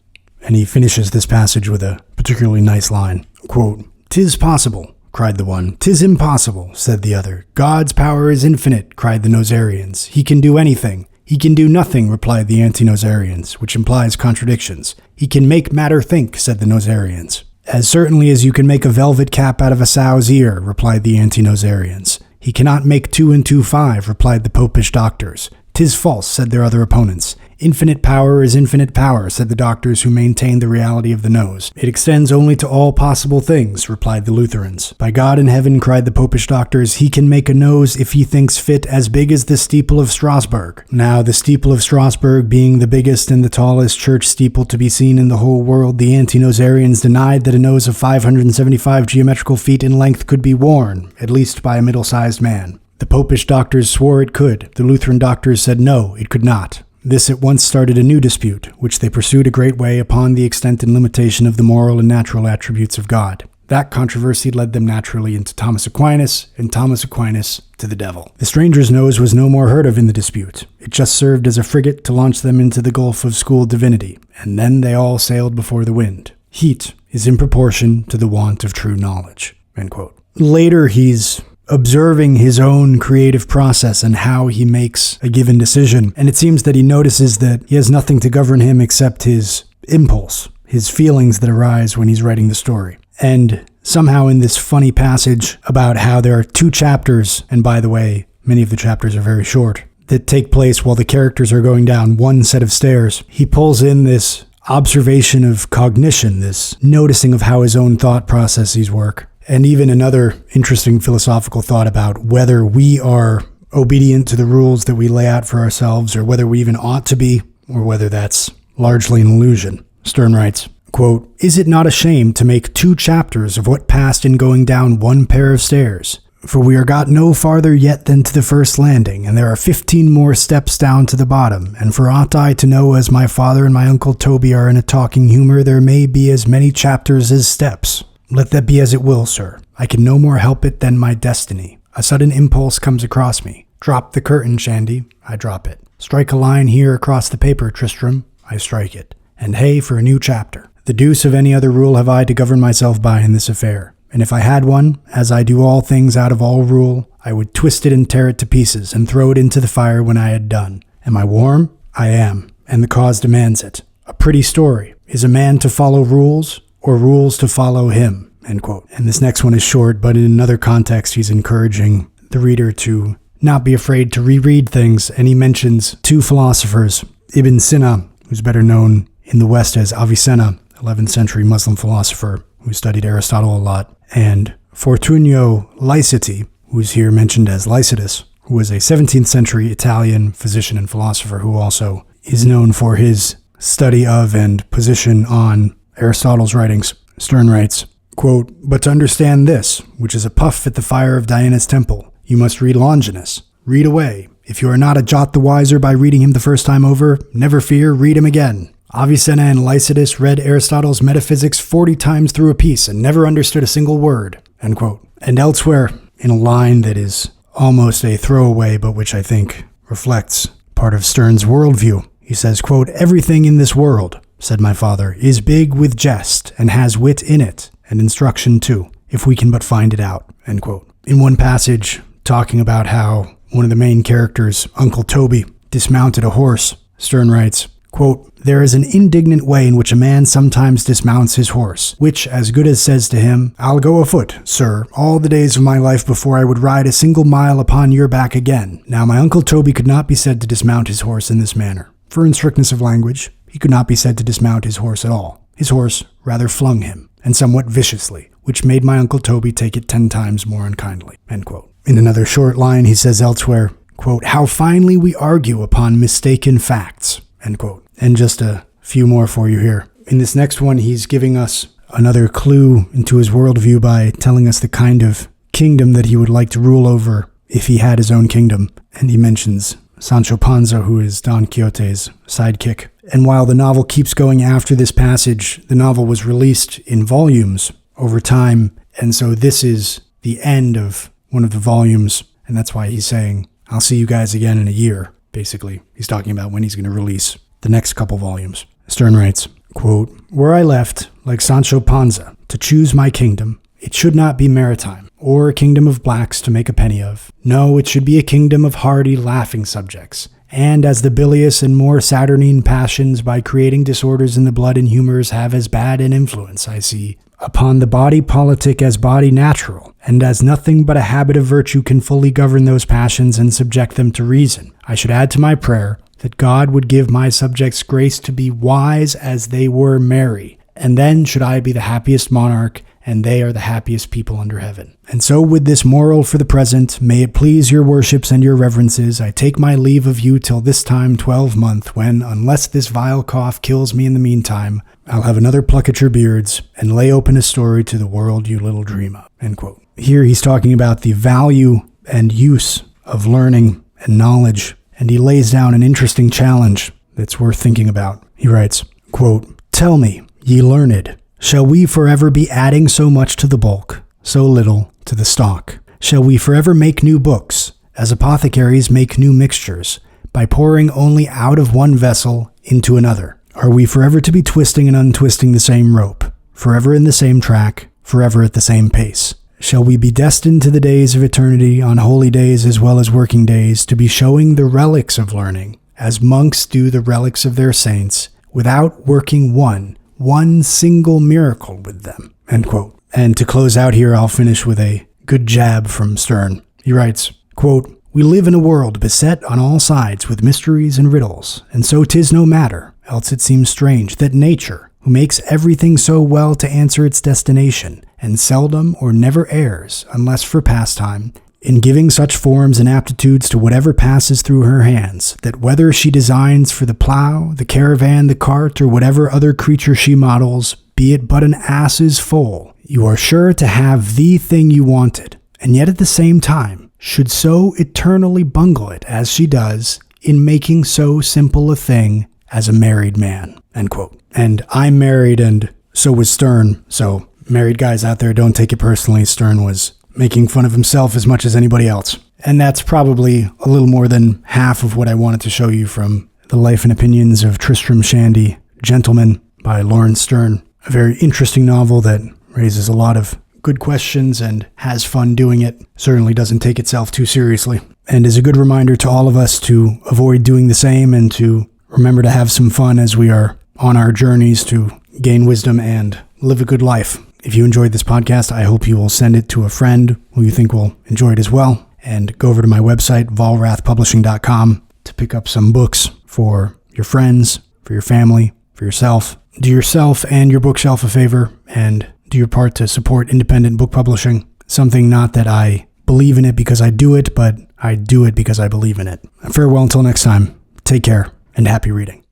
And he finishes this passage with a particularly nice line, quote, "'Tis possible," cried the one. "'Tis impossible," said the other. "God's power is infinite," cried the Nosarians. "He can do anything." "He can do nothing," replied the anti-Nosarians, which implies contradictions. "He can make matter think," said the Nosarians. "As certainly as you can make a velvet cap out of a sow's ear," replied the anti-Nosarians. "He cannot make 2 and 2 5, replied the popish doctors. "'Tis false," said their other opponents. "Infinite power is infinite power," said the doctors who maintained the reality of the nose. "It extends only to all possible things," replied the Lutherans. "By God in heaven," cried the popish doctors, "he can make a nose, if he thinks fit, as big as the steeple of Strasbourg." Now, the steeple of Strasbourg being the biggest and the tallest church steeple to be seen in the whole world, the anti-Nosarians denied that a nose of 575 geometrical feet in length could be worn, at least by a middle-sized man. The popish doctors swore it could. The Lutheran doctors said no, it could not. This at once started a new dispute, which they pursued a great way upon the extent and limitation of the moral and natural attributes of God. That controversy led them naturally into Thomas Aquinas, and Thomas Aquinas to the devil. The stranger's nose was no more heard of in the dispute. It just served as a frigate to launch them into the gulf of school divinity, and then they all sailed before the wind. Heat is in proportion to the want of true knowledge. End quote. Later, he's observing his own creative process and how he makes a given decision. And it seems that he notices that he has nothing to govern him except his impulse, his feelings that arise when he's writing the story. And somehow in this funny passage about how there are 2 chapters, and by the way, many of the chapters are very short, that take place while the characters are going down one set of stairs, he pulls in this observation of cognition, this noticing of how his own thought processes work. And even another interesting philosophical thought about whether we are obedient to the rules that we lay out for ourselves, or whether we even ought to be, or whether that's largely an illusion. Sterne writes, quote, "Is it not a shame to make 2 chapters of what passed in going down 1 pair of stairs? For we are got no farther yet than to the first landing, and there are 15 more steps down to the bottom, and for aught I to know, as my father and my uncle Toby are in a talking humor, there may be as many chapters as steps. Let that be as it will, sir. I can no more help it than my destiny. A sudden impulse comes across me. Drop the curtain, Shandy. I drop it. Strike a line here across the paper, Tristram. I strike it. And hey for a new chapter. The deuce of any other rule have I to govern myself by in this affair. And if I had one, as I do all things out of all rule, I would twist it and tear it to pieces, and throw it into the fire when I had done. Am I warm? I am, and the cause demands it. A pretty story. Is a man to follow rules, or rules to follow him?" End quote. And this next one is short, but in another context, he's encouraging the reader to not be afraid to reread things, and he mentions 2 philosophers, Ibn Sina, who's better known in the West as Avicenna, 11th century Muslim philosopher who studied Aristotle a lot, and Fortunio Liceti, who's here mentioned as Lycidas, who was a 17th century Italian physician and philosopher who also is known for his study of and position on Aristotle's writings. Sterne writes, quote, "But to understand this, which is a puff at the fire of Diana's temple, you must read Longinus. Read away. If you are not a jot the wiser by reading him the first time over, never fear, read him again. Avicenna and Lycidas read Aristotle's Metaphysics 40 times through a piece and never understood a single word." End quote. And elsewhere, in a line that is almost a throwaway, but which I think reflects part of Sterne's worldview, he says, quote, "Everything in this world, said my father, is big with jest and has wit in it, and instruction too, if we can but find it out." End quote. In one passage, talking about how one of the main characters, Uncle Toby, dismounted a horse, Sterne writes, quote, "There is an indignant way in which a man sometimes dismounts his horse, which as good as says to him, 'I'll go afoot, sir, all the days of my life before I would ride a single mile upon your back again.' Now my Uncle Toby could not be said to dismount his horse in this manner, for in strictness of language, he could not be said to dismount his horse at all. His horse rather flung him, and somewhat viciously, which made my Uncle Toby take it 10 times more unkindly." End quote. In another short line, he says elsewhere, quote, "How finely we argue upon mistaken facts." End quote. And just a few more for you here. In this next one, he's giving us another clue into his worldview by telling us the kind of kingdom that he would like to rule over if he had his own kingdom. And he mentions Sancho Panza, who is Don Quixote's sidekick. And while the novel keeps going after this passage, the novel was released in volumes over time. And so this is the end of one of the volumes. And that's why he's saying, "I'll see you guys again in a year." Basically, he's talking about when he's going to release the next couple volumes. Sterne writes, quote, "Were I left, like Sancho Panza, to choose my kingdom, it should not be maritime, or a kingdom of blacks to make a penny of. No, it should be a kingdom of hardy, laughing subjects. And as the bilious and more saturnine passions, by creating disorders in the blood and humors, have as bad an influence, I see, upon the body politic as body natural, and as nothing but a habit of virtue can fully govern those passions and subject them to reason, I should add to my prayer that God would give my subjects grace to be wise as they were merry, and then should I be the happiest monarch, and they are the happiest people under heaven. And so with this moral for the present, may it please your worships and your reverences, I take my leave of you till this time 12-month, when, unless this vile cough kills me in the meantime, I'll have another pluck at your beards, and lay open a story to the world you little dream of." End quote. Here he's talking about the value and use of learning and knowledge, and he lays down an interesting challenge that's worth thinking about. He writes, quote, "Tell me, ye learned, shall we forever be adding so much to the bulk, so little to the stock? Shall we forever make new books, as apothecaries make new mixtures, by pouring only out of one vessel into another? Are we forever to be twisting and untwisting the same rope, forever in the same track, forever at the same pace? Shall we be destined to the days of eternity, on holy days as well as working days, to be showing the relics of learning, as monks do the relics of their saints, without working one single miracle with them?" End quote. And to close out here, I'll finish with a good jab from Sterne. He writes, quote, "We live in a world beset on all sides with mysteries and riddles, and so 'tis no matter, else it seems strange, that nature, who makes everything so well to answer its destination, and seldom or never errs, unless for pastime, in giving such forms and aptitudes to whatever passes through her hands, that whether she designs for the plough, the caravan, the cart, or whatever other creature she models, be it but an ass's foal, you are sure to have the thing you wanted, and yet at the same time should so eternally bungle it as she does in making so simple a thing as a married man." End quote. And I'm married, and so was Sterne, so married guys out there, don't take it personally. Sterne was making fun of himself as much as anybody else. And that's probably a little more than half of what I wanted to show you from The Life and Opinions of Tristram Shandy, Gentleman by Laurence Sterne. A very interesting novel that raises a lot of good questions and has fun doing it. Certainly doesn't take itself too seriously. And is a good reminder to all of us to avoid doing the same and to remember to have some fun as we are on our journeys to gain wisdom and live a good life. If you enjoyed this podcast, I hope you will send it to a friend who you think will enjoy it as well. And go over to my website, volrathpublishing.com, to pick up some books for your friends, for your family, for yourself. Do yourself and your bookshelf a favor and do your part to support independent book publishing. Something not that I believe in it because I do it, but I do it because I believe in it. Farewell until next time. Take care and happy reading.